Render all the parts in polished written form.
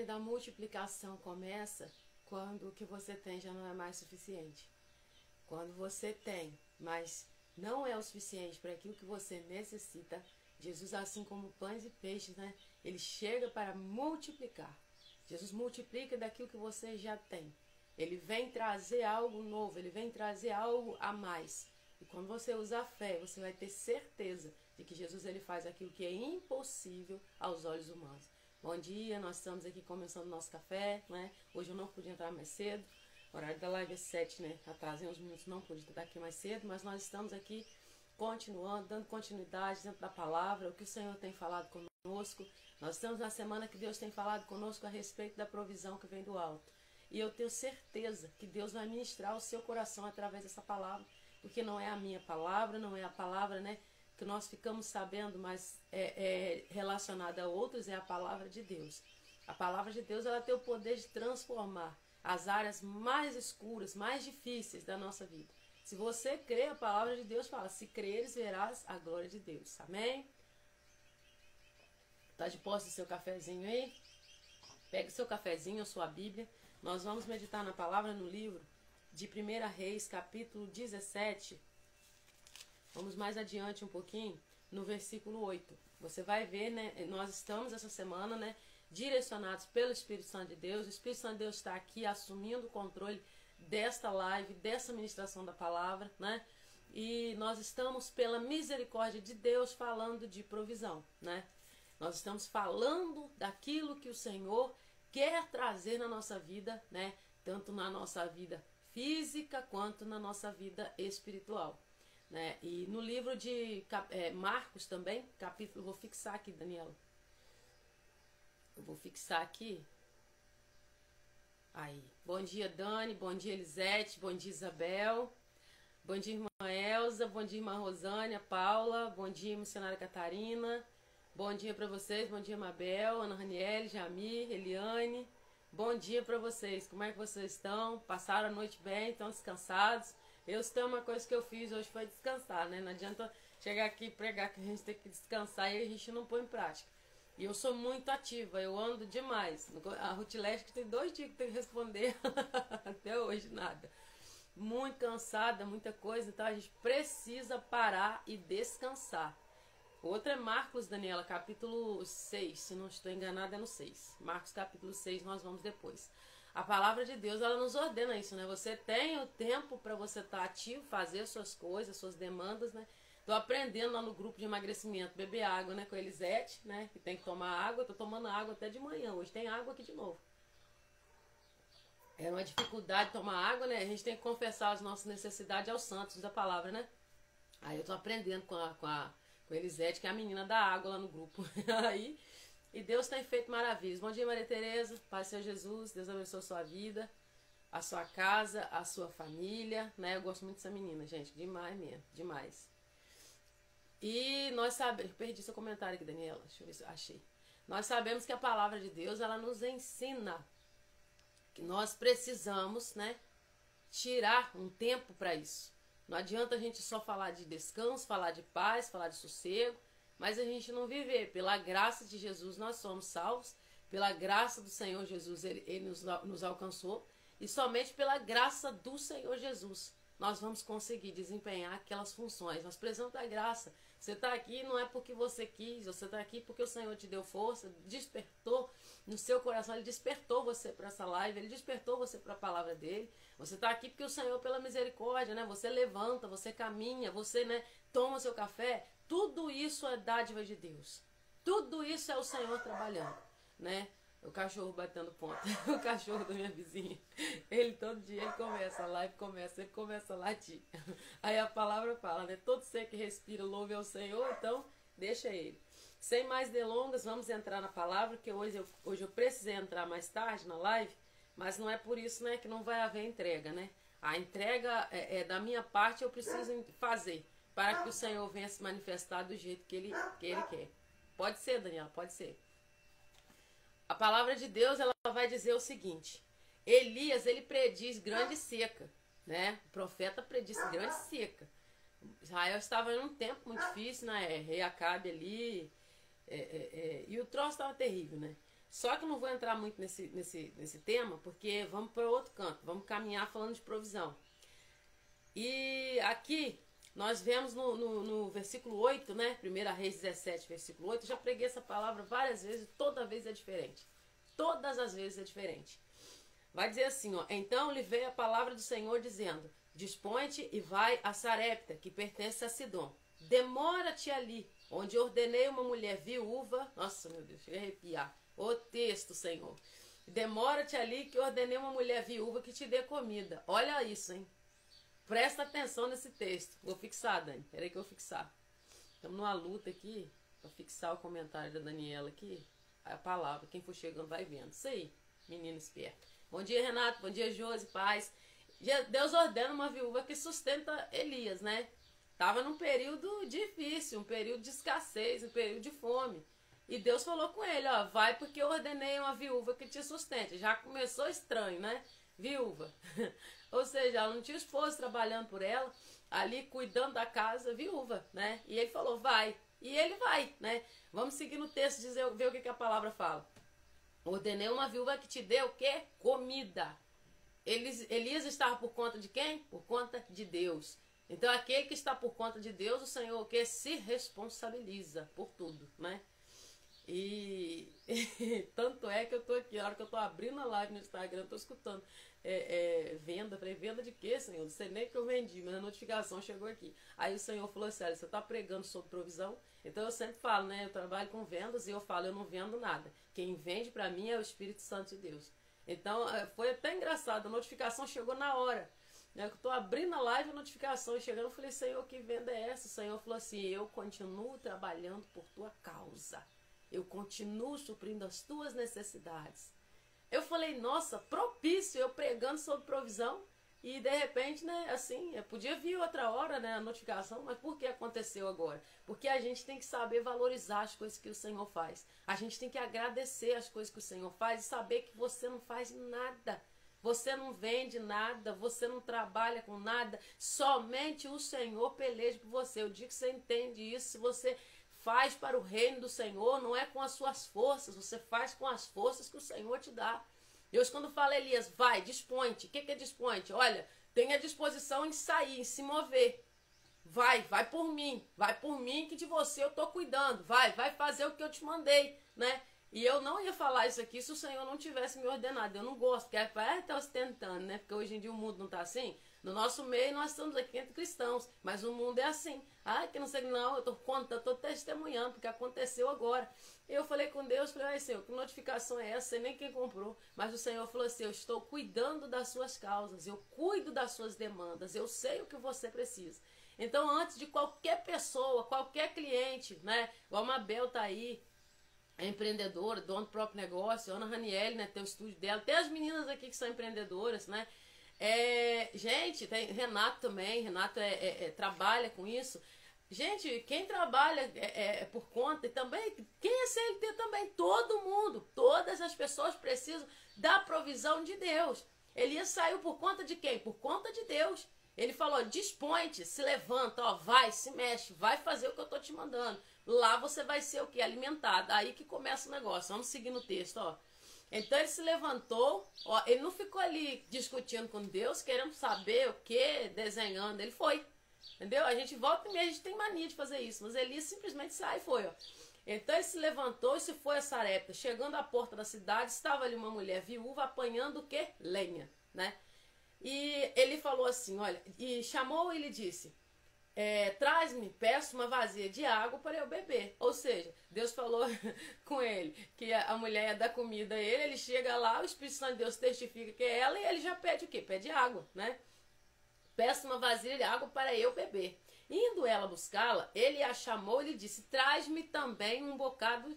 milagre da multiplicação começa quando o que você tem já não é mais suficiente. Quando você tem, mas não é o suficiente para aquilo que você necessita, Jesus, assim como pães e peixes, né? Ele chega para multiplicar. Jesus multiplica daquilo que você já tem. Ele vem trazer algo novo, ele vem trazer algo a mais. E quando você usa a fé, você vai ter certeza de que Jesus ele faz aquilo que é impossível aos olhos humanos. Bom dia, nós estamos aqui começando o nosso café, né? Hoje eu não pude entrar mais cedo, o horário da live é 7, né? Atrasei uns minutos, não pude estar aqui mais cedo, mas nós estamos aqui continuando, dando continuidade dentro da palavra, o que o Senhor tem falado conosco. Nós estamos na semana que Deus tem falado conosco a respeito da provisão que vem do alto. E eu tenho certeza que Deus vai ministrar o seu coração através dessa palavra, porque não é a minha palavra, não é a palavra, né, que nós ficamos sabendo, mas é relacionada a outros, é a palavra de Deus. A palavra de Deus, ela tem o poder de transformar as áreas mais escuras, mais difíceis da nossa vida. Se você crê, a palavra de Deus fala, se creres, verás a glória de Deus. Amém? Tá de posse o seu cafezinho aí? Pegue seu cafezinho, a sua Bíblia. Nós vamos meditar na palavra no livro de 1 Reis, capítulo 17. Vamos mais adiante um pouquinho, no versículo 8. Você vai ver, né? Nós estamos essa semana, né, direcionados pelo Espírito Santo de Deus. O Espírito Santo de Deus está aqui assumindo o controle desta live, dessa ministração da palavra, né? E nós estamos, pela misericórdia de Deus, falando de provisão, né? Nós estamos falando daquilo que o Senhor quer trazer na nossa vida, né? Tanto na nossa vida física quanto na nossa vida espiritual, né? E no livro de Marcos também, capítulo, vou fixar aqui, Daniela. Eu vou fixar aqui. Aí. Bom dia, Dani. Bom dia, Elisete. Bom dia, Isabel. Bom dia, irmã Elza. Bom dia, irmã Rosânia, Paula. Bom dia, missionária Catarina. Bom dia para vocês. Bom dia, Mabel, Ana Raniele, Jamir, Eliane. Bom dia para vocês. Como é que vocês estão? Passaram a noite bem? Estão descansados? Eu tenho uma coisa que eu fiz hoje foi descansar, né? Não adianta chegar aqui e pregar que a gente tem que descansar e a gente não põe em prática. E eu sou muito ativa, eu ando demais. A Rutileste tem 2 dias que tem que responder, até hoje nada. Muito cansada, muita coisa, então a gente precisa parar e descansar. Outra é Marcos, Daniela, capítulo 6, se não estou enganada é no 6. Marcos capítulo 6, nós vamos depois. A palavra de Deus, ela nos ordena isso, né? Você tem o tempo para você estar ativo, fazer suas coisas, suas demandas, né? Tô aprendendo lá no grupo de emagrecimento, beber água, né, com a Elisete, né, que tem que tomar água. Tô tomando água até de manhã, hoje tem água aqui de novo. É uma dificuldade tomar água, né, a gente tem que confessar as nossas necessidades aos santos da palavra, né. Aí eu tô aprendendo com a Elisete, que é a menina da água lá no grupo. Aí, e Deus tem feito maravilhas. Bom dia, Maria Tereza, Pai Senhor Jesus, Deus abençoe a sua vida, a sua casa, a sua família, né, eu gosto muito dessa menina, gente, demais mesmo, demais. E nós sabemos, perdi seu comentário aqui, Daniela, deixa eu ver se eu achei. Nós sabemos que a palavra de Deus, ela nos ensina que nós precisamos, né, tirar um tempo para isso. Não adianta a gente só falar de descanso, falar de paz, falar de sossego, mas a gente não viver. Pela graça de Jesus nós somos salvos, pela graça do Senhor Jesus ele nos alcançou, e somente pela graça do Senhor Jesus nós vamos conseguir desempenhar aquelas funções. Nós precisamos da graça. Você está aqui não é porque você quis, você está aqui porque o Senhor te deu força, despertou no seu coração, Ele despertou você para essa live, Ele despertou você para a palavra dEle. Você está aqui porque o Senhor, pela misericórdia, né? Você levanta, você caminha, você, né, toma seu café. Tudo isso é dádiva de Deus. Tudo isso é o Senhor trabalhando, né? O cachorro batendo ponta, o cachorro da minha vizinha, ele todo dia ele começa, a live começa, ele começa a latir. Aí a palavra fala, né? Todo ser que respira louve ao Senhor, então deixa ele. Sem mais delongas, vamos entrar na palavra, que hoje eu precisei entrar mais tarde na live, mas não é por isso, né, que não vai haver entrega, né? A entrega da minha parte, eu preciso fazer, para que o Senhor venha se manifestar do jeito que ele quer. Pode ser, Daniela, pode ser. A palavra de Deus, ela vai dizer o seguinte: Elias, ele prediz grande seca, né? O profeta prediz grande seca. Israel estava em um tempo muito difícil, né? Rei Acabe ali, e o troço estava terrível, né? Só que eu não vou entrar muito nesse tema, porque vamos para outro canto, vamos caminhar falando de provisão. E aqui nós vemos no versículo 8, né? 1 Reis 17, versículo 8. Eu já preguei essa palavra várias vezes, toda vez é diferente. Todas as vezes é diferente. Vai dizer assim, ó: então lhe veio a palavra do Senhor dizendo: dispõe-te e vai a Sarepta, que pertence a Sidom. Demora-te ali, onde ordenei uma mulher viúva. Nossa, meu Deus, chega a arrepiar. O texto, Senhor. Demora-te ali, que ordenei uma mulher viúva que te dê comida. Olha isso, hein? Presta atenção nesse texto. Vou fixar, Dani. Peraí que eu vou fixar. Estamos numa luta aqui para fixar o comentário da Daniela aqui. A palavra. Quem for chegando vai vendo. Isso aí, menino esperto. Bom dia, Renato. Bom dia, Josi. Paz. Deus ordena uma viúva que sustenta Elias, né? Estava num período difícil, um período de escassez, um período de fome. E Deus falou com ele, ó: vai porque eu ordenei uma viúva que te sustente. Já começou estranho, né? Viúva. Ou seja, ela não tinha esposo trabalhando por ela, ali cuidando da casa, viúva, né? E ele falou: vai. E ele vai, né? Vamos seguir no texto, ver o que a palavra fala. Ordenei uma viúva que te dê o quê? Comida. Elias estava por conta de quem? Por conta de Deus. Então aquele que está por conta de Deus, o Senhor o quê? Se responsabiliza por tudo, né? E tanto é que eu tô aqui, a hora que eu tô abrindo a live no Instagram, eu tô escutando venda. Falei: venda de quê, Senhor? Não sei nem que eu vendi, mas a notificação chegou aqui. Aí o Senhor falou: sério, você tá pregando sobre provisão? Então eu sempre falo, né? Eu trabalho com vendas e eu falo: eu não vendo nada. Quem vende pra mim é o Espírito Santo de Deus. Então foi até engraçado, a notificação chegou na hora. Eu tô abrindo a live, a notificação chegando, eu falei: Senhor, que venda é essa? O Senhor falou assim: eu continuo trabalhando por tua causa. Eu continuo suprindo as tuas necessidades. Eu falei: nossa, propício, eu pregando sobre provisão. E de repente, né, assim, podia vir outra hora, né, a notificação, mas por que aconteceu agora? Porque a gente tem que saber valorizar as coisas que o Senhor faz. A gente tem que agradecer as coisas que o Senhor faz e saber que você não faz nada. Você não vende nada, você não trabalha com nada, somente o Senhor peleja por você. Eu digo que você entende isso, se você faz para o reino do Senhor, não é com as suas forças, você faz com as forças que o Senhor te dá. Deus, quando fala: Elias, vai, dispõe-te. O que é dispõe-te? Olha, tenha disposição em sair, em se mover. Vai por mim que de você eu estou cuidando. Vai fazer o que eu te mandei, né? E eu não ia falar isso aqui se o Senhor não tivesse me ordenado. Eu não gosto, porque tá ostentando, né? Porque hoje em dia o mundo não tá assim. No nosso meio nós estamos aqui entre cristãos, mas o mundo é assim. Ai, que não sei, não, eu tô contando, tô testemunhando, porque aconteceu agora. Eu falei com Deus, falei: ai, Senhor, que notificação é essa? Sei nem quem comprou. Mas o Senhor falou assim: eu estou cuidando das suas causas, eu cuido das suas demandas, eu sei o que você precisa. Então, antes de qualquer pessoa, qualquer cliente, né? Igual a Mabel tá aí, é empreendedora, dona do próprio negócio, a Ana Raniele, né, tem o estúdio dela, tem as meninas aqui que são empreendedoras, né? Gente, tem Renato também, Renato trabalha com isso. Gente, quem trabalha por conta, e também, quem é CLT também, todo mundo, todas as pessoas precisam da provisão de Deus. Elias saiu por conta de quem? Por conta de Deus. Ele falou: dispõe-te, se levanta, ó, vai, se mexe, vai fazer o que eu tô te mandando. Lá você vai ser o quê? Alimentado. Aí que começa o negócio. Vamos seguir no texto, ó. Então ele se levantou, ó, ele não ficou ali discutindo com Deus, querendo saber o que, desenhando. Ele foi, entendeu? A gente volta e meia, a gente tem mania de fazer isso, mas Elias simplesmente sai e foi, ó. Então ele se levantou e se foi a Sarepta. Chegando à porta da cidade, estava ali uma mulher viúva apanhando o quê? Lenha, né? E ele falou assim, olha, e chamou e lhe disse: traz-me, peço uma vasilha de água para eu beber. Ou seja, Deus falou com ele que a mulher ia dar comida a ele chega lá, o Espírito Santo de Deus testifica que é ela, e ele já pede o quê? Pede água, né? Peço uma vasilha de água para eu beber. Indo ela buscá-la, ele a chamou e lhe disse: traz-me também um bocado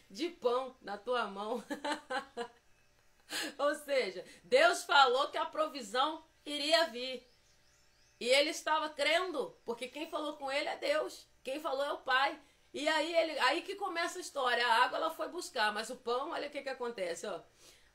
de pão na tua mão. Ou seja, Deus falou que a provisão iria vir. E ele estava crendo, porque quem falou com ele é Deus. Quem falou é o Pai. E aí que começa a história. A água ela foi buscar, mas o pão, olha o que acontece, ó.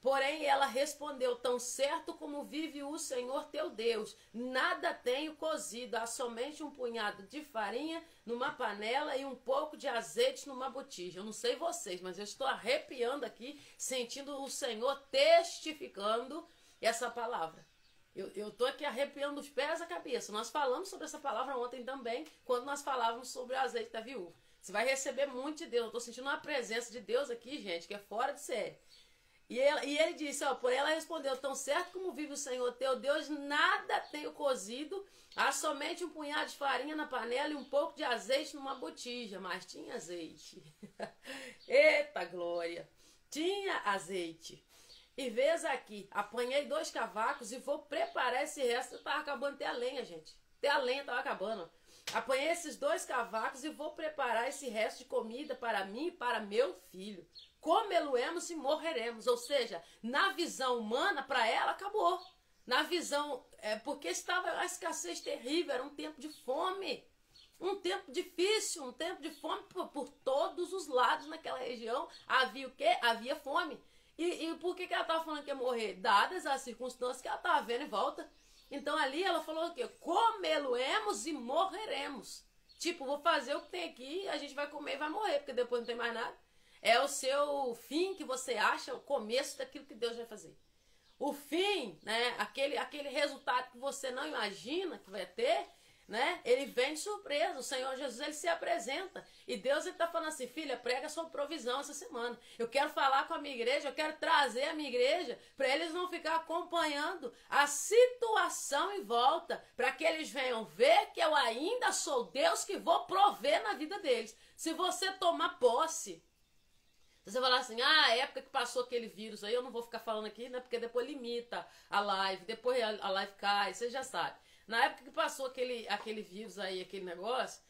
Porém, ela respondeu, tão certo como vive o Senhor teu Deus, nada tenho cozido, há somente um punhado de farinha numa panela e um pouco de azeite numa botija. Eu não sei vocês, mas eu estou arrepiando aqui, sentindo o Senhor testificando essa palavra. Eu estou aqui arrepiando os pés à cabeça. Nós falamos sobre essa palavra ontem também, quando nós falávamos sobre o azeite da viúva. Você vai receber muito de Deus. Eu estou sentindo uma presença de Deus aqui, gente, que é fora de série. E ele disse, ó, por ela respondeu, tão certo como vive o Senhor teu Deus, nada tenho cozido, há somente um punhado de farinha na panela e um pouco de azeite numa botija. Mas tinha azeite. Eita glória! Tinha azeite. E vês aqui, apanhei 2 cavacos e vou preparar esse resto. Tava acabando até a lenha, gente. Até a lenha tava acabando. Apanhei esses 2 cavacos e vou preparar esse resto de comida para mim e para meu filho. Comê-lo-emos e morreremos. Ou seja, na visão humana, para ela, acabou. Na visão, porque estava a escassez terrível, era um tempo de fome. Um tempo difícil, um tempo de fome por todos os lados naquela região. Havia o quê? Havia fome. E por que ela estava falando que ia morrer? Dadas as circunstâncias que ela estava vendo em volta. Então ali ela falou o quê? Comê-lo-emos e morreremos. Tipo, vou fazer o que tem aqui, a gente vai comer e vai morrer, porque depois não tem mais nada. É o seu fim que você acha, o começo daquilo que Deus vai fazer. O fim, né? Aquele resultado que você não imagina que vai ter, né? Ele vem de surpresa. O Senhor Jesus, ele se apresenta. E Deus está falando assim, filha, prega sua provisão essa semana. Eu quero falar com a minha igreja, eu quero trazer a minha igreja para eles não ficar acompanhando a situação em volta, para que eles venham ver que eu ainda sou Deus que vou prover na vida deles. Se você tomar posse, você falar assim, a época que passou aquele vírus aí, eu não vou ficar falando aqui, né? Porque depois limita a live, depois a live cai, você já sabe. Na época que passou aquele vírus aí, aquele negócio,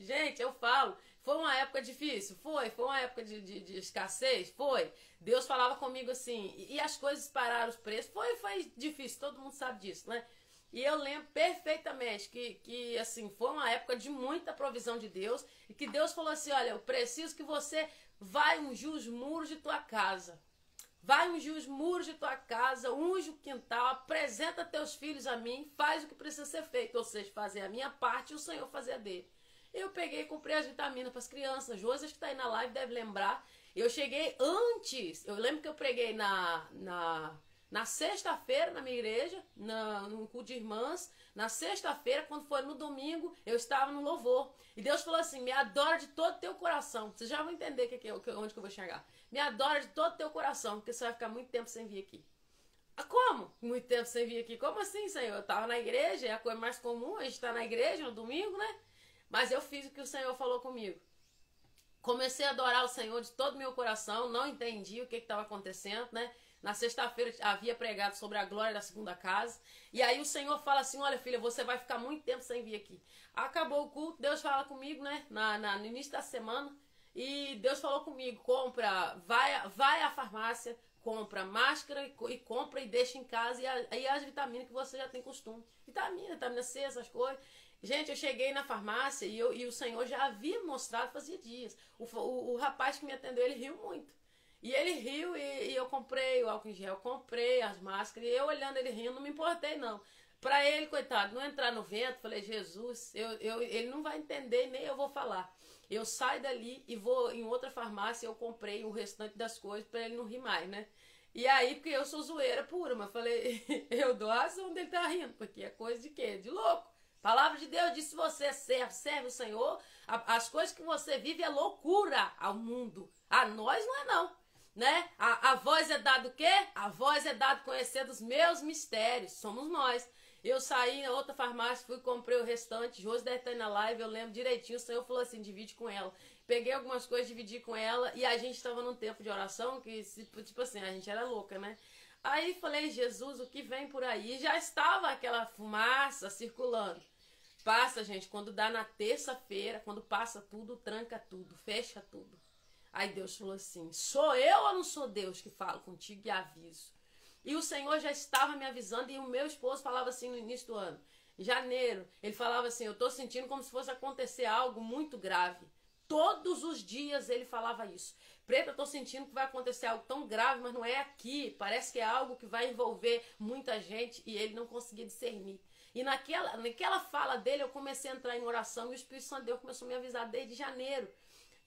gente, eu falo, foi uma época difícil? Foi uma época de escassez? Foi. Deus falava comigo assim, e as coisas pararam os preços, foi difícil, todo mundo sabe disso, né? E eu lembro perfeitamente que assim, foi uma época de muita provisão de Deus, e que Deus falou assim, olha, eu preciso que você vai ungir os muros de tua casa. Vai ungir os muros de tua casa, unge o quintal, apresenta teus filhos a mim, faz o que precisa ser feito, ou seja, fazer a minha parte e o Senhor fazer a dele. Eu peguei e comprei as vitaminas para as crianças. José, que está aí na live, deve lembrar. Eu cheguei antes, eu lembro que eu preguei na sexta-feira na minha igreja, no culto de irmãs. Na sexta-feira, quando foi no domingo, eu estava no louvor. E Deus falou assim, me adora de todo o teu coração. Vocês já vão entender onde que eu vou chegar. Me adora de todo o teu coração, porque você vai ficar muito tempo sem vir aqui. Como? Muito tempo sem vir aqui? Como assim, Senhor? Eu estava na igreja, é a coisa mais comum, a gente está na igreja no domingo, né? Mas eu fiz o que o Senhor falou comigo. Comecei a adorar o Senhor de todo o meu coração, não entendi o que estava acontecendo, né? Na sexta-feira havia pregado sobre a glória da segunda casa. E aí o Senhor fala assim, olha filha, você vai ficar muito tempo sem vir aqui. Acabou o culto, Deus fala comigo, né? No início da semana. E Deus falou comigo, vai à farmácia, compra máscara e compra e deixa em casa. E aí as vitaminas que você já tem costume. Vitamina C, essas coisas. Gente, eu cheguei na farmácia e o Senhor já havia mostrado, fazia dias. O rapaz que me atendeu, ele riu muito. E ele riu e eu comprei o álcool em gel, comprei as máscaras. E eu olhando ele rindo, não me importei não. Pra ele, coitado, não entrar no vento, falei, Jesus, ele não vai entender, nem eu vou falar. Eu saio dali e vou em outra farmácia, eu comprei o restante das coisas pra ele não rir mais, né? E aí, porque eu sou zoeira pura, mas falei, eu dou a razão dele tá rindo, porque é coisa de quê? De louco. Palavra de Deus diz, se você serve o Senhor, as coisas que você vive é loucura ao mundo. A nós não é não, né? A voz é dada o quê? A voz é dada conhecer dos meus mistérios, somos nós. Eu saí na outra farmácia, fui comprei o restante, Josi deve estar aí na live, eu lembro direitinho, o Senhor falou assim, divide com ela. Peguei algumas coisas, dividi com ela, e a gente estava num tempo de oração, que tipo assim, a gente era louca, né? Aí falei, Jesus, o que vem por aí? Já estava aquela fumaça circulando. Passa, gente, quando dá na terça-feira, quando passa tudo, tranca tudo, fecha tudo. Aí Deus falou assim, sou eu ou não sou Deus que falo contigo e aviso? E o Senhor já estava me avisando, e o meu esposo falava assim no início do ano, em janeiro, ele falava assim, eu estou sentindo como se fosse acontecer algo muito grave. Todos os dias ele falava isso. Preta, eu tô sentindo que vai acontecer algo tão grave, mas não é aqui. Parece que é algo que vai envolver muita gente, e ele não conseguia discernir. E naquela fala dele, eu comecei a entrar em oração, e o Espírito Santo de Deus começou a me avisar desde janeiro.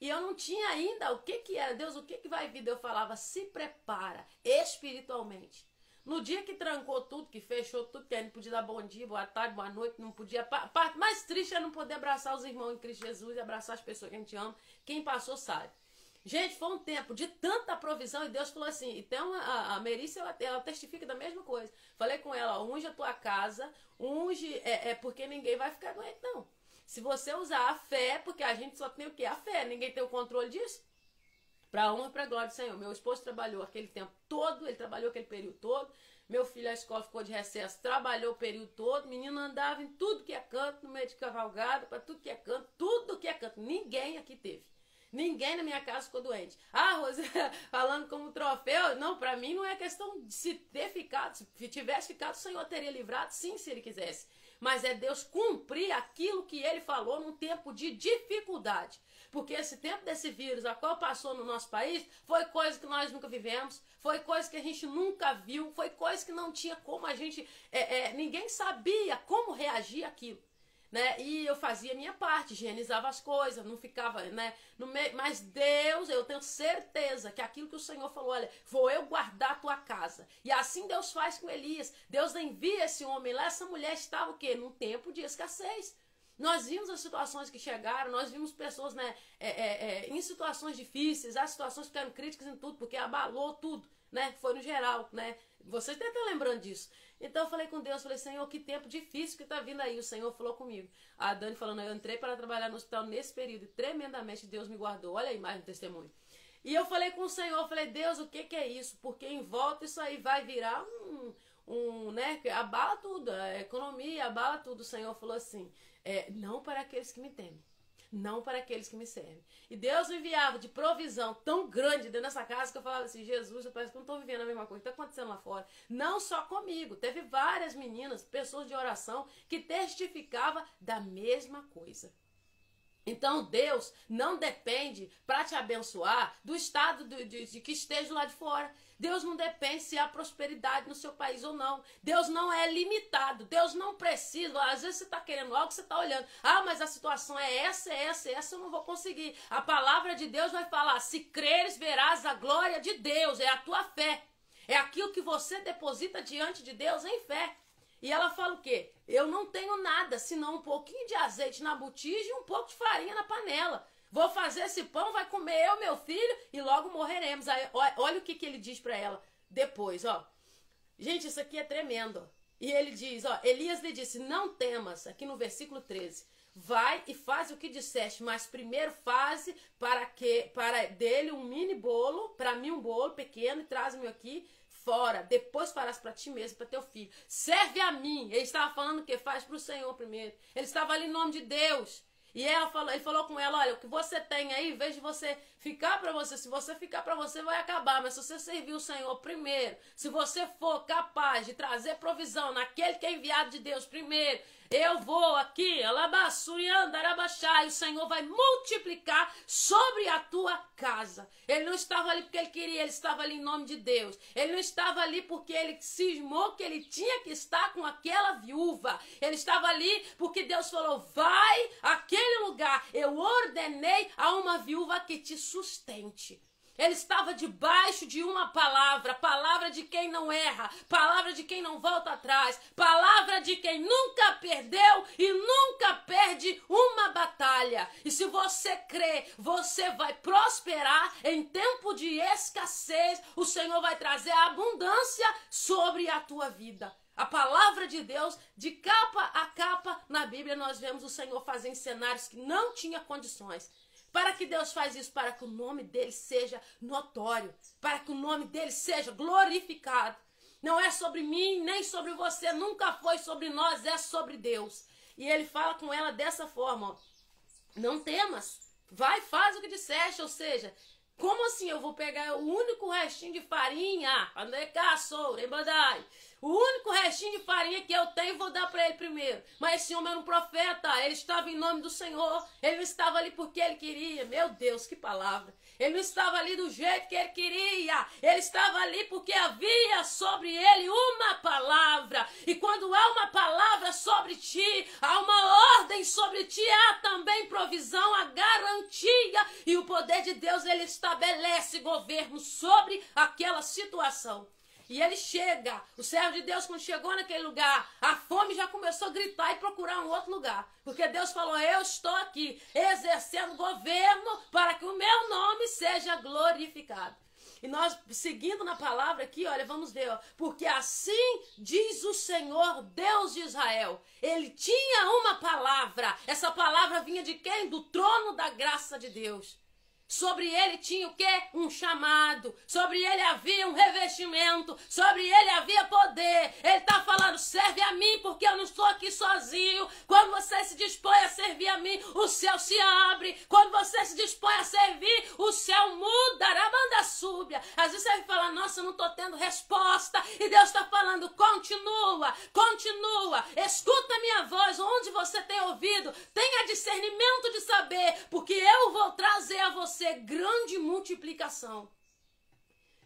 E eu não tinha ainda o que era. Deus, o que vai vir? Eu falava, se prepara espiritualmente. No dia que trancou tudo, que fechou tudo, que a gente não podia dar bom dia, boa tarde, boa noite, não podia... A parte mais triste é não poder abraçar os irmãos em Cristo Jesus e abraçar as pessoas que a gente ama. Quem passou sabe. Gente, foi um tempo de tanta provisão, e Deus falou assim, então a Merícia, ela testifica da mesma coisa. Falei com ela, ó, unge a tua casa, unge, porque ninguém vai ficar doente, não. Se você usar a fé, porque a gente só tem o quê? A fé, ninguém tem o controle disso. Para a honra e para a glória do Senhor. Meu esposo trabalhou aquele tempo todo, ele trabalhou aquele período todo. Meu filho, a escola ficou de recesso, trabalhou o período todo. Menino andava em tudo que é canto, no meio de cavalgada, para tudo que é canto, tudo que é canto. Ninguém aqui teve. Ninguém na minha casa ficou doente. Ah, Rosé, falando como troféu, não, para mim não é questão de se ter ficado. Se tivesse ficado, o Senhor teria livrado, sim, se ele quisesse. Mas é Deus cumprir aquilo que ele falou num tempo de dificuldade. Porque esse tempo desse vírus, a qual passou no nosso país, foi coisa que nós nunca vivemos, foi coisa que a gente nunca viu, foi coisa que não tinha como a gente... ninguém sabia como reagir àquilo. Né? E eu fazia a minha parte, higienizava as coisas, não ficava, né, no meio, mas Deus, eu tenho certeza que aquilo que o Senhor falou, olha, vou eu guardar a tua casa. E assim Deus faz com Elias. Deus envia esse homem lá, essa mulher estava o quê? Num tempo de escassez. Nós vimos as situações que chegaram, nós vimos pessoas, né, em situações difíceis, as situações ficaram críticas em tudo, porque abalou tudo, né, foi no geral, né, vocês devem estar lembrando disso. Então eu falei com Deus, falei, Senhor, que tempo difícil que está vindo aí. O Senhor falou comigo. A Dani falando, eu entrei para trabalhar no hospital nesse período e tremendamente Deus me guardou. Olha aí mais um testemunho. E eu falei com o Senhor, falei, Deus, o que é isso? Porque em volta isso aí vai virar né, abala tudo, a economia, abala tudo. O Senhor falou assim, não para aqueles que me temem. Não para aqueles que me servem. E Deus me enviava de provisão tão grande dentro dessa casa que eu falava assim, Jesus, eu parece que eu não estou vivendo a mesma coisa que está acontecendo lá fora. Não só comigo, teve várias meninas, pessoas de oração, que testificavam da mesma coisa. Então Deus não depende para te abençoar do estado de que esteja lá de fora. Deus não depende se há prosperidade no seu país ou não. Deus não é limitado. Deus não precisa. Às vezes você está querendo algo, você está olhando. Ah, mas a situação é essa, eu não vou conseguir. A palavra de Deus vai falar, se creres, verás a glória de Deus. É a tua fé. É aquilo que você deposita diante de Deus em fé. E ela fala o quê? Eu não tenho nada, senão um pouquinho de azeite na botija e um pouco de farinha na panela. Vou fazer esse pão, vai comer eu, meu filho, e logo morreremos. Aí, olha o que ele diz para ela depois, ó. Gente, isso aqui é tremendo. E ele diz, ó, Elias lhe disse, não temas, aqui no versículo 13. Vai e faz o que disseste, mas primeiro faze para dele um mini bolo, para mim um bolo pequeno, e traz-me aqui fora. Depois farás para ti mesmo, para teu filho. Serve a mim. Ele estava falando o que? Faz para o Senhor primeiro. Ele estava ali em nome de Deus. E ele falou com ela, olha, o que você tem aí, em vez de você ficar para você, se você ficar para você vai acabar, mas se você servir o Senhor primeiro, se você for capaz de trazer provisão naquele que é enviado de Deus primeiro, eu vou aqui, e o Senhor vai multiplicar sobre a tua casa. Ele não estava ali porque ele queria, ele estava ali em nome de Deus. Ele não estava ali porque ele cismou que ele tinha que estar com aquela viúva. Ele estava ali porque Deus falou, vai àquele lugar, eu ordenei a uma viúva que te sustente. Ele estava debaixo de uma palavra, palavra de quem não erra, palavra de quem não volta atrás, palavra de quem nunca perdeu e nunca perde uma batalha. E se você crê, você vai prosperar em tempo de escassez, o Senhor vai trazer a abundância sobre a tua vida. A palavra de Deus, de capa a capa, na Bíblia nós vemos o Senhor fazer em cenários que não tinha condições. Para que Deus faz isso? Para que o nome dele seja notório. Para que o nome dele seja glorificado. Não é sobre mim, nem sobre você. Nunca foi sobre nós, é sobre Deus. E ele fala com ela dessa forma. Ó, não temas. Vai, faz o que disseste. Ou seja, como assim eu vou pegar o único restinho de farinha? O único restinho de farinha que eu tenho, vou dar para ele primeiro. Mas esse homem era um profeta, ele estava em nome do Senhor. Ele não estava ali porque ele queria. Meu Deus, que palavra. Ele não estava ali do jeito que ele queria. Ele estava ali porque havia sobre ele uma palavra. E quando há uma palavra sobre ti, há uma ordem sobre ti, há também provisão, a garantia. E o poder de Deus, ele estabelece governo sobre aquela situação. E ele chega, o servo de Deus, quando chegou naquele lugar, a fome já começou a gritar e procurar um outro lugar. Porque Deus falou, eu estou aqui exercendo governo para que o meu nome seja glorificado. E nós, seguindo na palavra aqui, olha, vamos ver, ó, porque assim diz o Senhor, Deus de Israel. Ele tinha uma palavra, essa palavra vinha de quem? Do trono da graça de Deus. Sobre ele tinha o quê? Um chamado. Sobre ele havia um revestimento. Sobre ele havia poder. Ele está falando, serve a mim, porque eu não estou aqui sozinho. Quando você se dispõe a servir a mim, o céu se abre. Quando você se dispõe a servir, o céu muda. Arabanda súbia. Às vezes você vai falar, nossa, eu não estou tendo resposta. E Deus está falando, continua, continua. Escuta a minha voz, onde você tem ouvido. Tenha discernimento de saber, porque eu vou trazer a você grande multiplicação.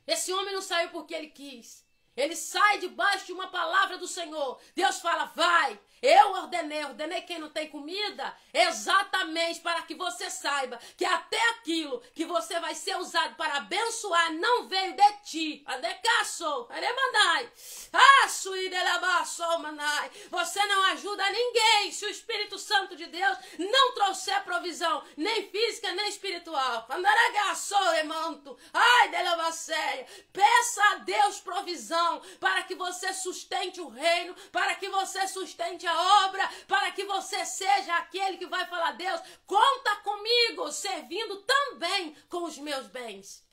Esse homem não saiu porque ele quis. Ele sai debaixo de uma palavra do Senhor. Deus fala, vai. Eu ordenei quem não tem comida, exatamente para que você saiba que até aquilo que você vai ser usado para abençoar não veio de ti. Você não ajuda ninguém se o Espírito Santo de Deus não trouxer provisão, nem física, nem espiritual. Peça a Deus provisão para que você sustente o reino, para que você sustente a obra, para que você seja aquele que vai falar, Deus, conta comigo, servindo também com os meus bens.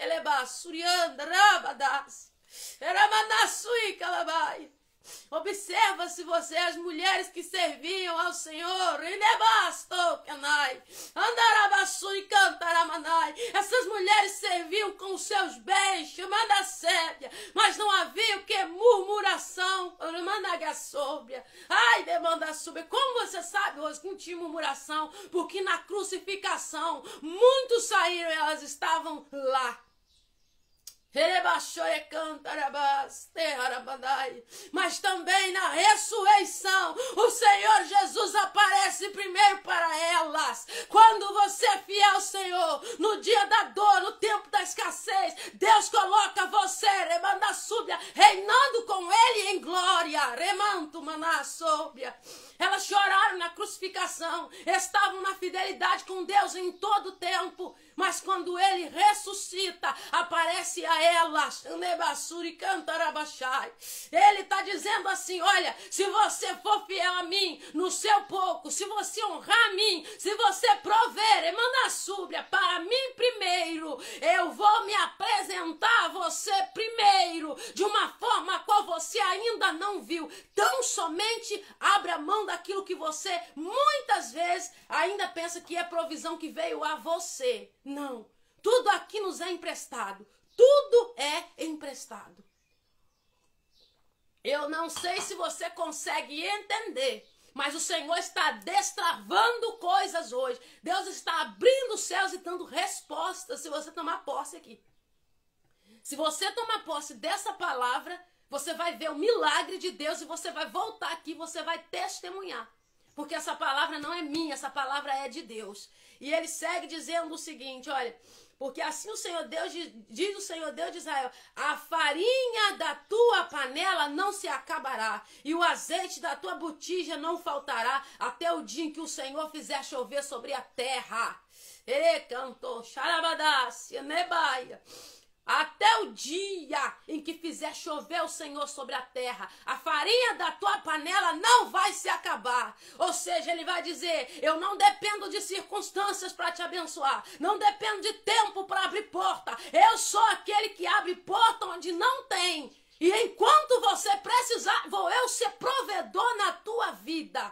Observa se você, as mulheres que serviam ao Senhor, essas mulheres serviam com os seus bens, mas não havia o que? Murmuração. Ai, demanda súbia. Como você sabe hoje que não tinha murmuração? Porque na crucificação muitos saíram e elas estavam lá. Mas também na ressurreição o Senhor Jesus aparece primeiro para elas. Quando você é fiel ao Senhor, no dia da dor, no tempo da escassez, Deus coloca você, reinando com Ele em glória. Elas choraram na crucificação, estavam na fidelidade com Deus em todo o tempo. Mas quando ele ressuscita, aparece a elas. Ele está dizendo assim, olha, se você for fiel a mim no seu pouco, se você honrar a mim, se você prover, para mim primeiro, eu vou me apresentar a você primeiro, de uma forma a qual você ainda não viu. Tão somente abra mão daquilo que você muitas vezes ainda pensa que é provisão que veio a você. Não, tudo aqui nos é emprestado. Tudo é emprestado. Eu não sei se você consegue entender, mas o Senhor está destravando coisas hoje. Deus está abrindo os céus e dando respostas se você tomar posse aqui. Se você tomar posse dessa palavra, você vai ver o milagre de Deus e você vai voltar aqui, você vai testemunhar. Porque essa palavra não é minha, essa palavra é de Deus. E ele segue dizendo o seguinte, olha, porque assim o Senhor Deus, diz o Senhor Deus de Israel, a farinha da tua panela não se acabará, e o azeite da tua botija não faltará, até o dia em que o Senhor fizer chover sobre a terra. Ele cantou, xarabadácia, nebaia. Até o dia em que fizer chover o Senhor sobre a terra, a farinha da tua panela não vai se acabar. Ou seja, ele vai dizer, eu não dependo de circunstâncias para te abençoar, não dependo de tempo para abrir porta, eu sou aquele que abre porta onde não tem. E enquanto você precisar, vou eu ser provedor na tua vida.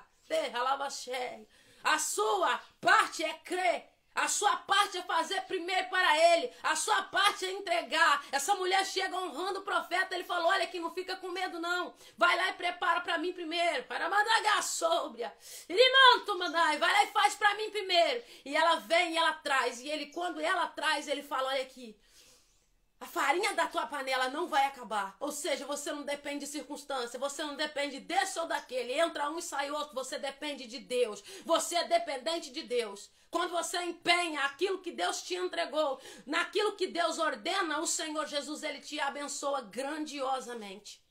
A sua parte é crer. A sua parte é fazer primeiro para ele. A sua parte é entregar. Essa mulher chega honrando o profeta, ele falou, olha aqui, não fica com medo não. Vai lá e prepara para mim primeiro. Para mandar sóbria. Vai lá e faz para mim primeiro. E ela vem e ela traz. E ele, quando ela traz, ele fala, olha aqui. A farinha da tua panela não vai acabar. Ou seja, você não depende de circunstância. Você não depende desse ou daquele. Entra um e sai outro. Você depende de Deus. Você é dependente de Deus. Quando você empenha aquilo que Deus te entregou, naquilo que Deus ordena, o Senhor Jesus, ele te abençoa grandiosamente.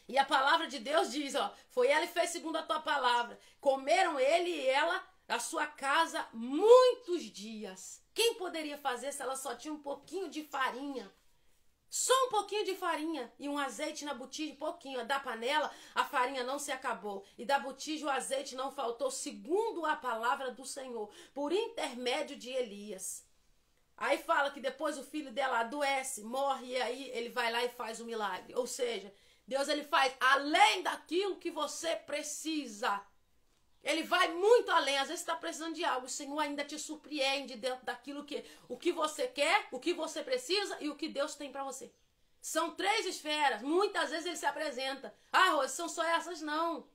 E a palavra de Deus diz, ó, foi ela que fez segundo a tua palavra. Comeram ele e ela, a sua casa, muitos dias. Quem poderia fazer se ela só tinha um pouquinho de farinha? Só um pouquinho de farinha e um azeite na botija, pouquinho. Da panela, a farinha não se acabou. E da botija, o azeite não faltou, segundo a palavra do Senhor, por intermédio de Elias. Aí fala que depois o filho dela adoece, morre, e aí ele vai lá e faz o milagre. Ou seja, Deus ele faz além daquilo que você precisa. Ele vai muito além. Às vezes você está precisando de algo. O Senhor ainda te surpreende dentro daquilo que... O que você quer, o que você precisa e o que Deus tem para você. São 3 esferas. Muitas vezes ele se apresenta. Ah, Rose, são só essas? Não.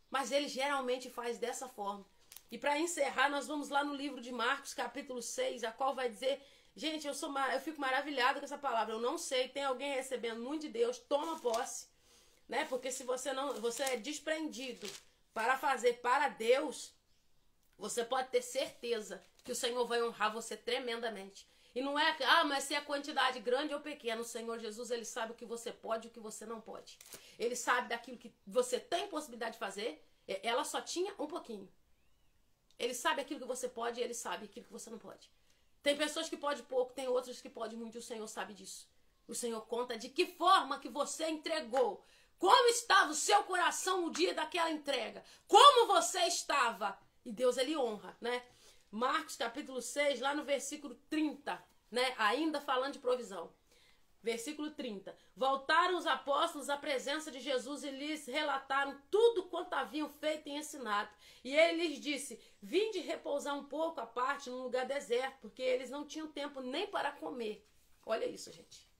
Mas ele geralmente faz dessa forma. E para encerrar, nós vamos lá no livro de Marcos, capítulo 6, a qual vai dizer... Gente, eu fico maravilhada com essa palavra. Eu não sei, tem alguém recebendo muito de Deus, toma posse. Né? Porque se você não... Você é desprendido... Para fazer para Deus, você pode ter certeza que o Senhor vai honrar você tremendamente. E não é, mas se é quantidade grande ou pequena, o Senhor Jesus, ele sabe o que você pode e o que você não pode. Ele sabe daquilo que você tem possibilidade de fazer, ela só tinha um pouquinho. Ele sabe aquilo que você pode e ele sabe aquilo que você não pode. Tem pessoas que podem pouco, tem outras que podem muito, e o Senhor sabe disso. O Senhor conta de que forma que você entregou. Como estava o seu coração no dia daquela entrega? Como você estava? E Deus, ele honra, né? Marcos capítulo 6, lá no versículo 30, né? Ainda falando de provisão. Versículo 30. Voltaram os apóstolos à presença de Jesus e lhes relataram tudo quanto haviam feito e ensinado. E ele lhes disse, vinde repousar um pouco à parte num lugar deserto, porque eles não tinham tempo nem para comer. Olha isso, gente.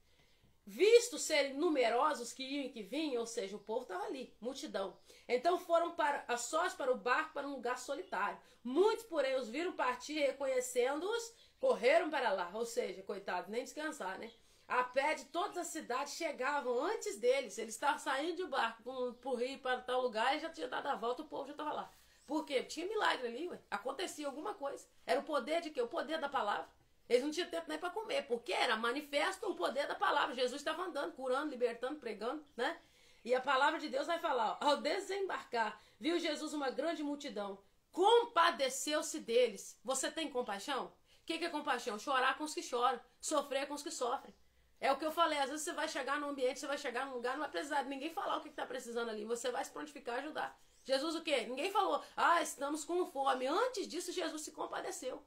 Visto serem numerosos que iam e que vinham, ou seja, o povo estava ali, multidão. Então foram a sós para o barco, para um lugar solitário. Muitos, porém, os viram partir, reconhecendo-os, correram para lá. Ou seja, coitados, nem descansar, né? A pé de todas as cidades chegavam antes deles. Eles estavam saindo de barco por rio para tal lugar e já tinha dado a volta, o povo já estava lá. Por quê? Tinha milagre ali, ué. Acontecia alguma coisa. Era o poder de quê? O poder da palavra. Eles não tinham tempo nem para comer, porque era manifesto o poder da palavra. Jesus estava andando, curando, libertando, pregando, né? E a palavra de Deus vai falar, ó, ao desembarcar, viu Jesus uma grande multidão, compadeceu-se deles. Você tem compaixão? O que é compaixão? Chorar com os que choram, sofrer com os que sofrem. É o que eu falei, às vezes você vai chegar num ambiente, você vai chegar num lugar, não vai precisar de ninguém falar o que está precisando ali, você vai se prontificar a ajudar. Jesus o quê? Ninguém falou, estamos com fome. Antes disso, Jesus se compadeceu.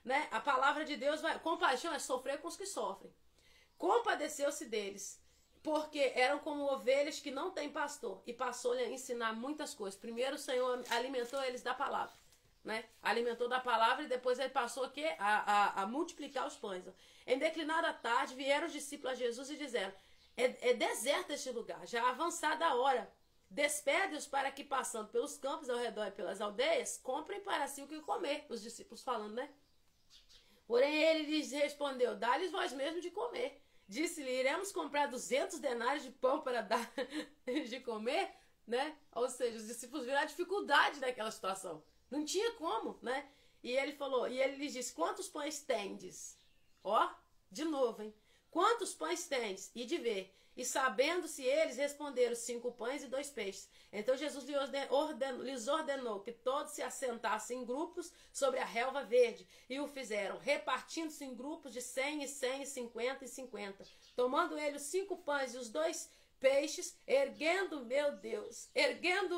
Né? A palavra de Deus vai... Compaixão é sofrer com os que sofrem. Compadeceu-se deles, porque eram como ovelhas que não têm pastor. E passou-lhe a ensinar muitas coisas. Primeiro o Senhor alimentou eles da palavra. Né? Alimentou da palavra e depois ele passou a multiplicar os pães. Em declinada tarde vieram os discípulos a Jesus e disseram, é deserto este lugar, já avançada a hora. Despede-os para que, passando pelos campos ao redor e pelas aldeias, comprem para si o que comer. Os discípulos falando, né? Porém ele lhes respondeu, dá-lhes vós mesmo de comer. Disse-lhe, iremos comprar 200 denários de pão para dar de comer? Né? Ou seja, os discípulos viram a dificuldade daquela situação. Não tinha como, né? E ele falou, e ele lhes disse, quantos pães tendes? Ó, de novo, hein? Quantos pães tendes? E de ver. E sabendo-se eles, responderam 5 pães e 2 peixes. Então Jesus lhes ordenou que todos se assentassem em grupos sobre a relva verde. E o fizeram, repartindo-se em grupos de 100 e 100 e 50 e 50. Tomando ele os 5 pães e os 2 peixes, erguendo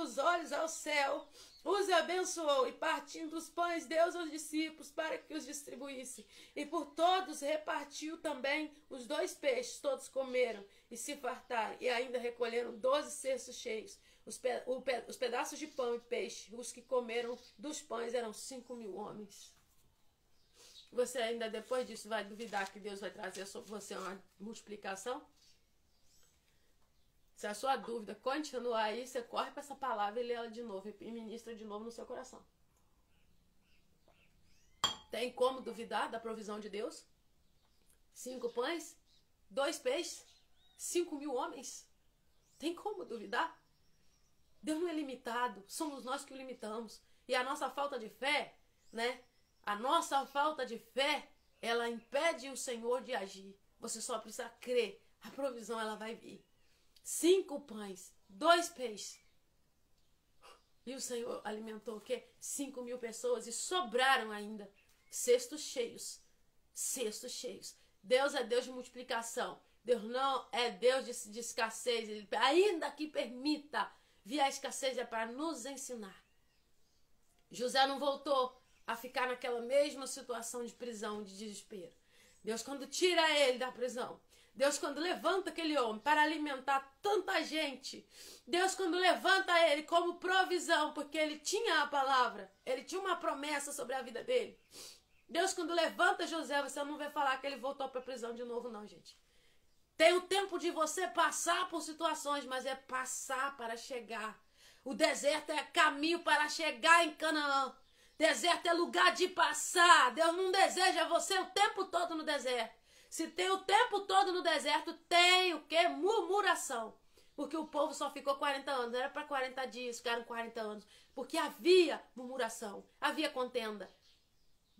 os olhos ao céu, os abençoou e partindo os pães, deu aos discípulos para que os distribuísse. E por todos repartiu também os 2 peixes, todos comeram e se fartaram e ainda recolheram 12 cestos cheios. Os pedaços de pão e peixe, os que comeram dos pães eram 5.000 homens. Você ainda depois disso vai duvidar que Deus vai trazer sobre você uma multiplicação? Se a sua dúvida continuar aí, você corre para essa palavra e lê ela de novo e ministra de novo no seu coração. Tem como duvidar da provisão de Deus? 5 pães, 2 peixes, 5.000 homens. Tem como duvidar? Deus não é limitado, somos nós que o limitamos. E a nossa falta de fé, né? A nossa falta de fé, ela impede o Senhor de agir. Você só precisa crer. A provisão, ela vai vir. 5 pães, 2 peixes. E o Senhor alimentou o quê? 5.000 pessoas e sobraram ainda. Cestos cheios. Cestos cheios. Deus é Deus de multiplicação. Deus não é Deus de escassez. Ele, ainda que permita vir a escassez, é para nos ensinar. José não voltou a ficar naquela mesma situação de prisão, de desespero. Deus, quando tira ele da prisão, Deus, quando levanta aquele homem para alimentar tanta gente, Deus, quando levanta ele como provisão, porque ele tinha a palavra, ele tinha uma promessa sobre a vida dele. Deus, quando levanta José, você não vai falar que ele voltou para a prisão de novo, não, gente. Tem o tempo de você passar por situações, mas é passar para chegar. O deserto é caminho para chegar em Canaã. Deserto é lugar de passar. Deus não deseja você o tempo todo no deserto. Se tem o tempo todo no deserto, tem o quê? Murmuração. Porque o povo só ficou 40 anos. Não era para 40 dias, ficaram 40 anos. Porque havia murmuração, havia contenda.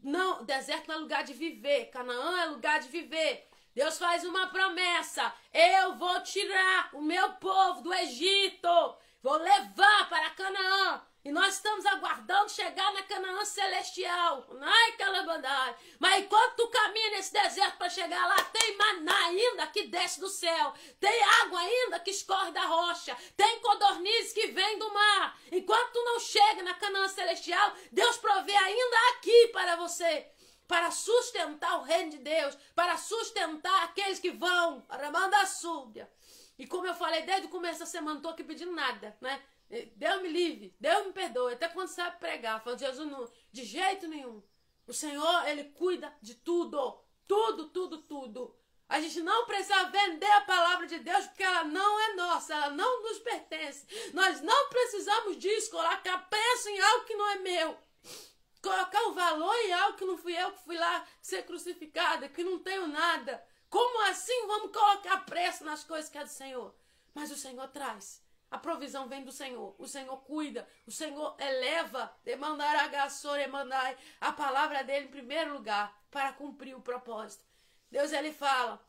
Não, deserto não é lugar de viver. Canaã é lugar de viver. Deus faz uma promessa. Eu vou tirar o meu povo do Egito. Vou levar para Canaã. E nós estamos aguardando chegar na Canaã celestial. Ai, calabandai. Mas enquanto tu caminha nesse deserto para chegar lá, tem maná ainda que desce do céu. Tem água ainda que escorre da rocha. Tem codornizes que vêm do mar. Enquanto tu não chega na Canaã celestial, Deus provê ainda aqui para você. Para sustentar o reino de Deus. Para sustentar aqueles que vão. Para mandar súbia. E como eu falei desde o começo da semana, não estou aqui pedindo nada, né? Deus me livre, Deus me perdoe. Até quando você vai pregar, falando, Jesus, não, de jeito nenhum. O Senhor, Ele cuida de tudo. Tudo, tudo, tudo. A gente não precisa vender a palavra de Deus, porque ela não é nossa, ela não nos pertence. Nós não precisamos disso, colocar preço em algo que não é meu. Colocar o valor em algo que não fui eu que fui lá ser crucificada, que não tenho nada. Como assim vamos colocar preço nas coisas que é do Senhor? Mas o Senhor traz. A provisão vem do Senhor. O Senhor cuida. O Senhor eleva. Demandar a palavra dele em primeiro lugar para cumprir o propósito. Deus, ele fala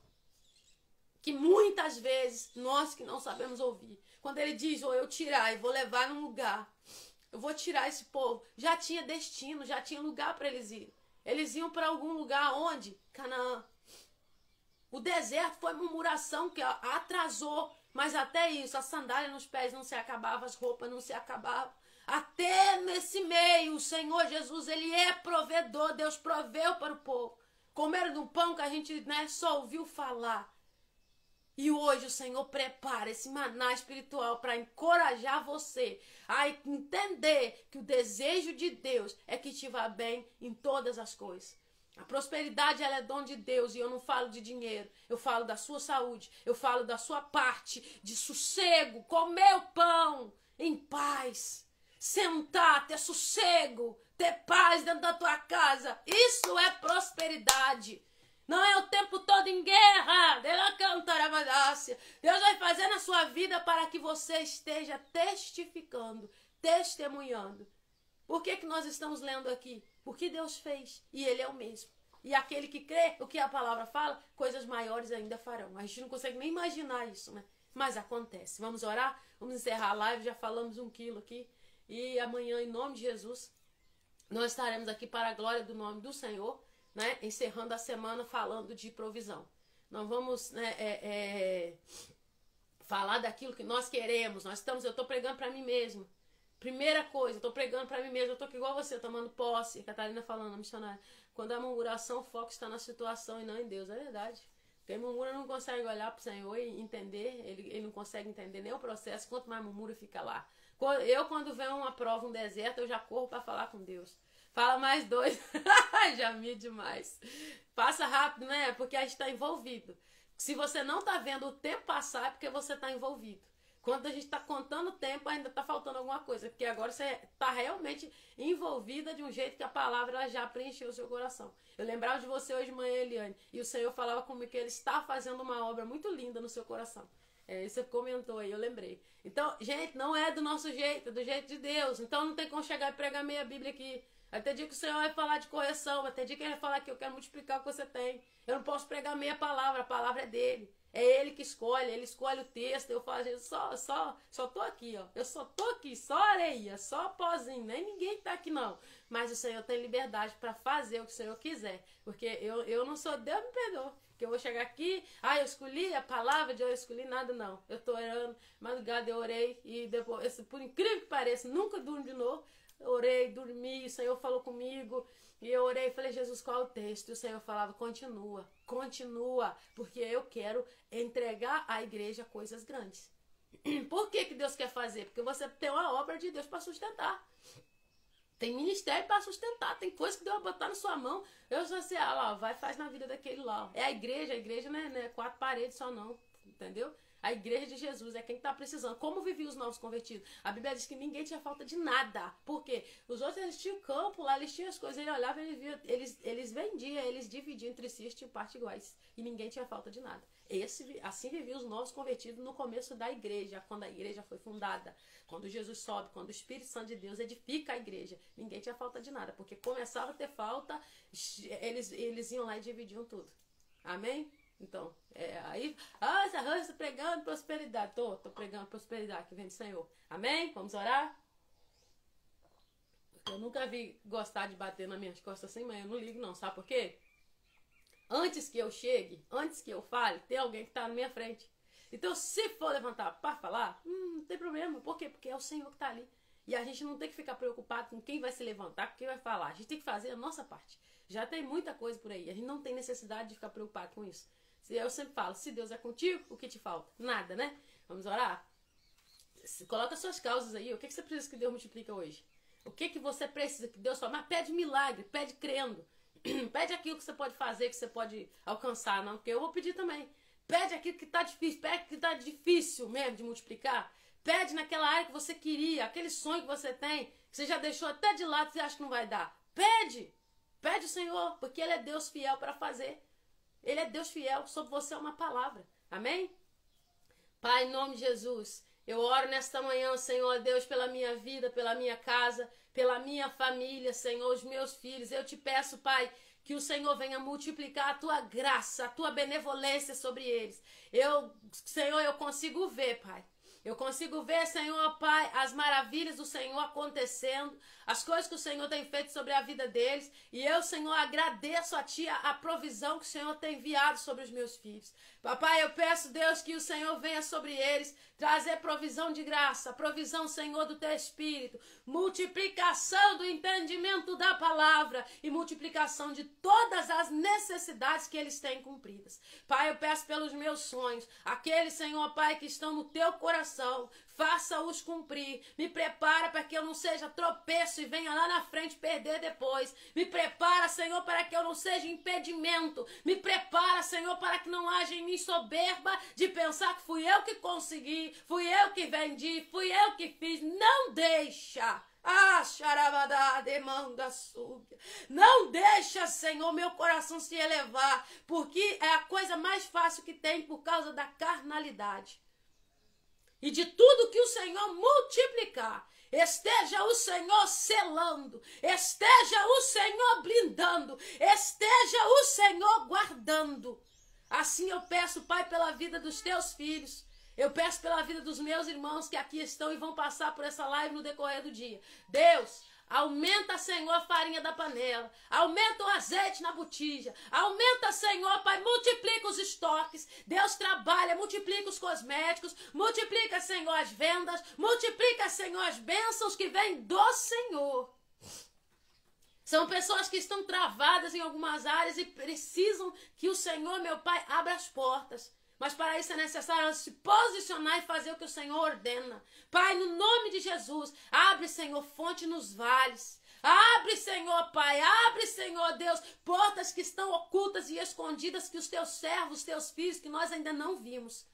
que muitas vezes nós que não sabemos ouvir. Quando ele diz, eu tirar e vou levar num lugar. Eu vou tirar esse povo. Já tinha destino, já tinha lugar para eles irem. Eles iam para algum lugar onde? Canaã. O deserto foi murmuração que atrasou, mas até isso, a sandália nos pés não se acabava, as roupas não se acabavam. Até nesse meio, o Senhor Jesus, Ele é provedor, Deus proveu para o povo. Comeram do pão que a gente só ouviu falar. E hoje o Senhor prepara esse maná espiritual para encorajar você a entender que o desejo de Deus é que te vá bem em todas as coisas. A prosperidade, ela é dom de Deus, e eu não falo de dinheiro, eu falo da sua saúde, eu falo da sua parte, de sossego, comer o pão em paz, sentar, ter sossego, ter paz dentro da tua casa. Isso é prosperidade. Não é o tempo todo em guerra. Deus vai fazer na sua vida para que você esteja testificando, testemunhando. Por que nós estamos lendo aqui? Porque Deus fez e Ele é o mesmo. E aquele que crê, o que a palavra fala, coisas maiores ainda farão. A gente não consegue nem imaginar isso, né? Mas acontece. Vamos orar? Vamos encerrar a live, já falamos 1 quilo aqui. E amanhã, em nome de Jesus, nós estaremos aqui para a glória do nome do Senhor, né? Encerrando a semana falando de provisão. Nós vamos falar daquilo que nós queremos. Eu estou pregando para mim mesma. Primeira coisa, eu tô pregando pra mim mesmo, eu tô aqui igual você, tomando posse. A Catarina falando, a missionária. Quando a murmuração, o foco está na situação e não em Deus. É verdade. Quem murmura não consegue olhar pro Senhor e entender, ele não consegue entender nem o processo, quanto mais murmura fica lá. Quando vem uma prova, um deserto, eu já corro para falar com Deus. Fala mais 2. Já vi demais. Passa rápido, né? Porque a gente está envolvido. Se você não está vendo o tempo passar, é porque você está envolvido. Quando a gente está contando o tempo, ainda está faltando alguma coisa. Porque agora você está realmente envolvida de um jeito que a palavra ela já preencheu o seu coração. Eu lembrava de você hoje de manhã, Eliane. E o Senhor falava comigo que Ele está fazendo uma obra muito linda no seu coração. Você comentou aí, eu lembrei. Então, gente, não é do nosso jeito, é do jeito de Deus. Então não tem como chegar e pregar meia Bíblia aqui. Até dia que o Senhor vai falar de correção, até dia que Ele vai falar que eu quero multiplicar o que você tem. Eu não posso pregar meia palavra, a palavra é dele. É Ele que escolhe, Ele escolhe o texto. Eu falo, gente, só tô aqui, ó. Eu só tô aqui, só areia, só pozinho, nem ninguém tá aqui não. Mas o Senhor tem liberdade para fazer o que o Senhor quiser. Porque eu não sou, Deus me perdoa. Que eu vou chegar aqui, eu escolhi a palavra de eu escolhi nada, não. Eu tô orando, madrugada eu orei e depois, por incrível que pareça, nunca durmo de novo. Eu orei, dormi, o Senhor falou comigo e eu orei e falei, Jesus, qual é o texto? E o Senhor falava, continua, porque eu quero entregar à igreja coisas grandes. Por que Deus quer fazer? Porque você tem uma obra de Deus para sustentar. Tem ministério para sustentar, tem coisa que Deus vai botar na sua mão. Eu só sei, lá, vai faz na vida daquele lá. É a igreja não é 4 paredes só não, entendeu? A igreja de Jesus é quem está precisando. Como viviam os novos convertidos? A Bíblia diz que ninguém tinha falta de nada. Por quê? Os outros, eles tinham campo lá, eles tinham as coisas, ele olhava, eles vendiam, eles dividiam entre si, eles tinham partes iguais. E ninguém tinha falta de nada. Assim viviam os novos convertidos no começo da igreja, quando a igreja foi fundada. Quando Jesus sobe, quando o Espírito Santo de Deus edifica a igreja. Ninguém tinha falta de nada, porque começava a ter falta, eles iam lá e dividiam tudo. Amém? Então, aí, você está pregando prosperidade. Tô pregando prosperidade que vem do Senhor. Amém? Vamos orar? Eu nunca vi gostar de bater nas minhas costas assim, mas eu não ligo não, sabe por quê? Antes que eu chegue, antes que eu fale, tem alguém que está na minha frente. Então, se for levantar para falar, não tem problema. Por quê? Porque é o Senhor que está ali. E a gente não tem que ficar preocupado com quem vai se levantar, com quem vai falar. A gente tem que fazer a nossa parte. Já tem muita coisa por aí. A gente não tem necessidade de ficar preocupado com isso. Eu sempre falo, se Deus é contigo, o que te falta? Nada, né? Vamos orar? Coloca suas causas aí. O que você precisa que Deus multiplique hoje? O que você precisa que Deus faça? Mas pede milagre, pede crendo. Pede aquilo que você pode fazer, que você pode alcançar, não? Porque eu vou pedir também. Pede aquilo que está difícil, pede que está difícil mesmo de multiplicar. Pede naquela área que você queria, aquele sonho que você tem, que você já deixou até de lado e você acha que não vai dar. Pede! Pede o Senhor, porque Ele é Deus fiel para fazer. Ele é Deus fiel, sobre você é uma palavra. Amém? Pai, em nome de Jesus, eu oro nesta manhã, Senhor Deus, pela minha vida, pela minha casa, pela minha família, Senhor, os meus filhos. Eu te peço, Pai, que o Senhor venha multiplicar a tua graça, a tua benevolência sobre eles. Senhor, eu consigo ver, Pai. Eu consigo ver, Senhor, Pai, as maravilhas do Senhor acontecendo, as coisas que o Senhor tem feito sobre a vida deles. E eu, Senhor, agradeço a Ti a provisão que o Senhor tem enviado sobre os meus filhos. Papai, eu peço, Deus, que o Senhor venha sobre eles, trazer provisão de graça, provisão, Senhor, do Teu Espírito, multiplicação do entendimento da palavra e multiplicação de todas as necessidades que eles têm cumpridas. Pai, eu peço pelos meus sonhos, aqueles, Senhor, Pai, que estão no Teu coração, faça-os cumprir. Me prepara para que eu não seja tropeço e venha lá na frente perder depois. Me prepara, Senhor, para que eu não seja impedimento. Me prepara, Senhor, para que não haja em mim soberba de pensar que fui eu que consegui, fui eu que vendi, fui eu que fiz. Não deixa. Xaravadá, demanda súbia. Não deixa, Senhor, meu coração se elevar, porque é a coisa mais fácil que tem por causa da carnalidade. E de tudo que o Senhor multiplicar, esteja o Senhor selando, esteja o Senhor blindando, esteja o Senhor guardando. Assim eu peço, Pai, pela vida dos teus filhos. Eu peço pela vida dos meus irmãos que aqui estão e vão passar por essa live no decorrer do dia. Deus, aumenta, Senhor, a farinha da panela. Aumenta o azeite na botija. Aumenta, Senhor, Pai, multiplica os estoques. Deus trabalha, multiplica os cosméticos. Multiplica, Senhor, as vendas. Multiplica, Senhor, as bênçãos que vêm do Senhor. São pessoas que estão travadas em algumas áreas e precisam que o Senhor, meu Pai, abra as portas. Mas para isso é necessário se posicionar e fazer o que o Senhor ordena. Pai, no nome de Jesus, abre, Senhor, fonte nos vales. Abre, Senhor, Pai, abre, Senhor Deus, portas que estão ocultas e escondidas que os teus servos, teus filhos, que nós ainda não vimos.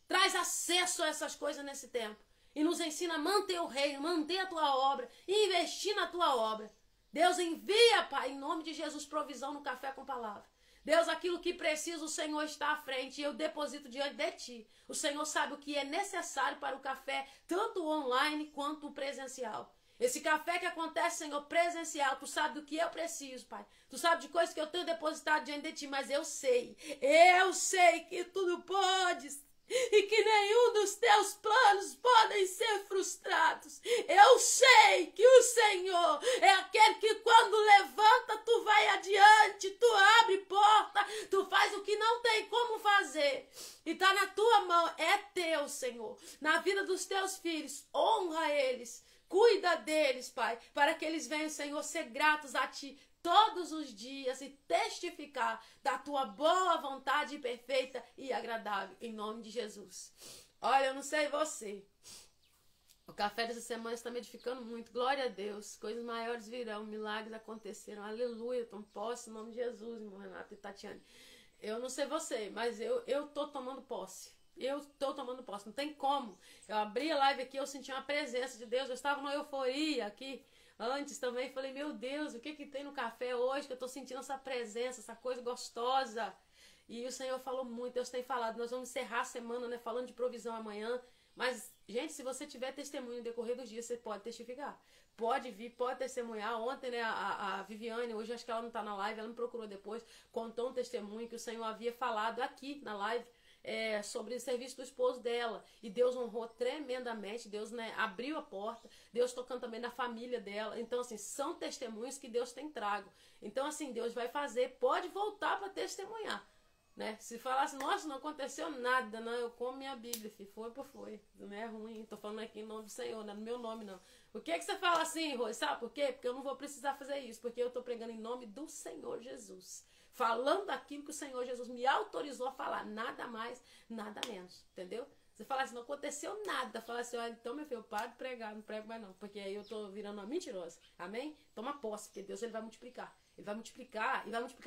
Traz acesso a essas coisas nesse tempo. E nos ensina a manter o reino, manter a tua obra, e investir na tua obra. Deus envia, Pai, em nome de Jesus, provisão no Café com Palavra. Deus, aquilo que precisa, o Senhor está à frente e eu deposito diante de ti. O Senhor sabe o que é necessário para o café, tanto online quanto presencial. Esse café que acontece, Senhor, presencial, tu sabe do que eu preciso, Pai. Tu sabe de coisas que eu tenho depositado diante de ti, mas eu sei que tudo podes. E que nenhum dos teus planos podem ser frustrados. Eu sei que o Senhor é aquele que quando levanta, tu vai adiante, tu abre porta, tu faz o que não tem como fazer. E está na tua mão, é teu, Senhor. Na vida dos teus filhos, honra eles, cuida deles, Pai, para que eles venham, Senhor, ser gratos a ti todos os dias e testificar da tua boa vontade perfeita e agradável, em nome de Jesus. Olha, eu não sei você, o café dessa semana está me edificando muito, glória a Deus, coisas maiores virão, milagres aconteceram, aleluia, tomo posse em nome de Jesus, irmão Renato e Tatiane. Eu não sei você, mas eu tô tomando posse. Eu estou tomando posse, não tem como. Eu abri a live aqui, eu senti uma presença de Deus, eu estava numa euforia aqui, antes também, falei, meu Deus, o que tem no café hoje, que eu estou sentindo essa presença, essa coisa gostosa. E o Senhor falou muito, Deus tem falado, nós vamos encerrar a semana, né, falando de provisão amanhã. Mas, gente, se você tiver testemunho no decorrer dos dias, você pode testificar. Pode vir, pode testemunhar. Ontem, né, a Viviane, hoje acho que ela não está na live, ela me procurou depois, contou um testemunho que o Senhor havia falado aqui na live, sobre o serviço do esposo dela, e Deus honrou tremendamente, Deus, né, abriu a porta, Deus tocando também na família dela. Então, assim, são testemunhos que Deus tem trago. Então, assim, Deus vai fazer, pode voltar para testemunhar, né? Se falasse, nossa, não aconteceu nada, não, eu como minha Bíblia, filho, foi por foi, não é ruim, tô falando aqui em nome do Senhor, não é no meu nome, não. Por que você fala assim, Rô? Sabe por quê? Porque eu não vou precisar fazer isso, porque eu tô pregando em nome do Senhor Jesus, falando aquilo que o Senhor Jesus me autorizou a falar, nada mais, nada menos, entendeu? Você fala assim, não aconteceu nada, fala assim, olha, então meu filho, para de pregar, não prego mais não, porque aí eu tô virando uma mentirosa, amém? Toma posse, porque Deus, ele vai multiplicar, e vai multiplicar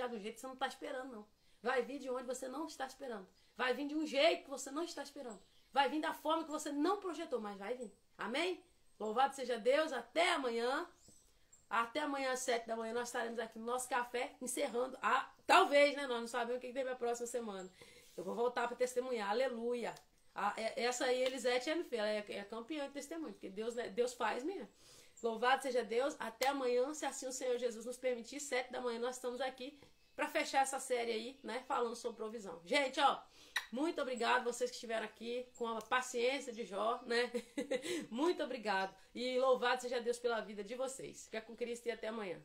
do jeito que você não está esperando, não. Vai vir de onde você não está esperando, vai vir de um jeito que você não está esperando, vai vir da forma que você não projetou, mas vai vir, amém? Louvado seja Deus, até amanhã. Até amanhã às 7 da manhã nós estaremos aqui no nosso café, encerrando. Talvez, né? Nós não sabemos o que tem para a próxima semana. Eu vou voltar para testemunhar. Aleluia. Essa aí, Elisete ela é campeã de testemunho, porque Deus faz mesmo. Louvado seja Deus. Até amanhã, se assim o Senhor Jesus nos permitir. 7 da manhã nós estamos aqui para fechar essa série aí, né? Falando sobre provisão. Gente, ó. Muito obrigado vocês que estiveram aqui com a paciência de Jó, né? Muito obrigado. E louvado seja Deus pela vida de vocês. Fica com Cristo e até amanhã.